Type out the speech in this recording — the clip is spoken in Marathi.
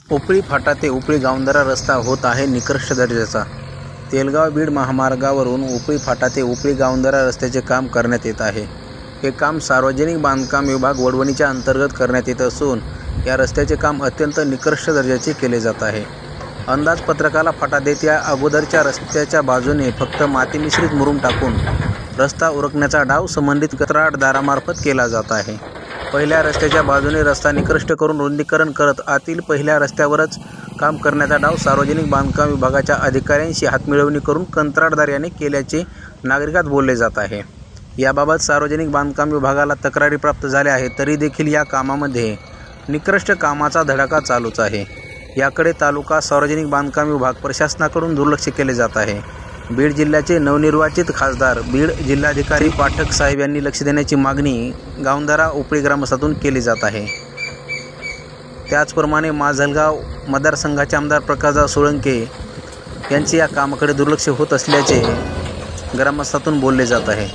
उपळी फाटा ते उपळी गावंदारा रस्ता होत आहे निकृष्ट दर्जाचा। तेलगाव बीड महामार्गावरून उपळी फाटा ते उपळी गावंदारा रस्त्याचे काम करण्यात येत आहे। हे काम सार्वजनिक बांधकाम विभाग वडवणीच्या अंतर्गत करण्यात येत असून या रस्त्याचे काम अत्यंत निकृष्ट दर्जाचे केले जात आहे। अंदाजपत्रकाला फाटा देत या अगोदरच्या रस्त्याच्या बाजूने फक्त माती मिश्रित मुरुम टाकून रस्ता उरकण्याचा डाव संबंधित कंत्राटदारामार्फत केला जात आहे। पहिल्या रस्त्याच्या बाजूने रस्ता निकृष्ट करून रुंदीकरण करत आतील पहिल्या रस्त्यावरच काम करण्याचा डाव सार्वजनिक बांधकाम विभागाच्या अधिकाऱ्यांशी हातमिळवणी करून कंत्राटदार याने केल्याचे नागरिकात बोलले जात आहे। याबाबत सार्वजनिक बांधकाम विभागाला तक्रारी प्राप्त झाल्या आहेत, तरी देखील या कामामध्ये निकृष्ट कामाचा धडाका चालूच आहे। याकडे तालुका सार्वजनिक बांधकाम विभाग प्रशासनाकडून दुर्लक्ष केले जात आहे। बीड जिल्ह्याचे नवनिर्वाचित खासदार बीड जिल्हाधिकारी पाठक साहेब यांनी लक्ष देण्याची मागणी गावंदारा उपळी ग्रामस्थातून केली जात आहे। त्याचप्रमाणे माजलगाव मतदारसंघाचे आमदार प्रकाशदादा सोळंके यांचे या कामाकडे दुर्लक्ष होत असल्याचे ग्रामस्थातून बोलले जात आहे।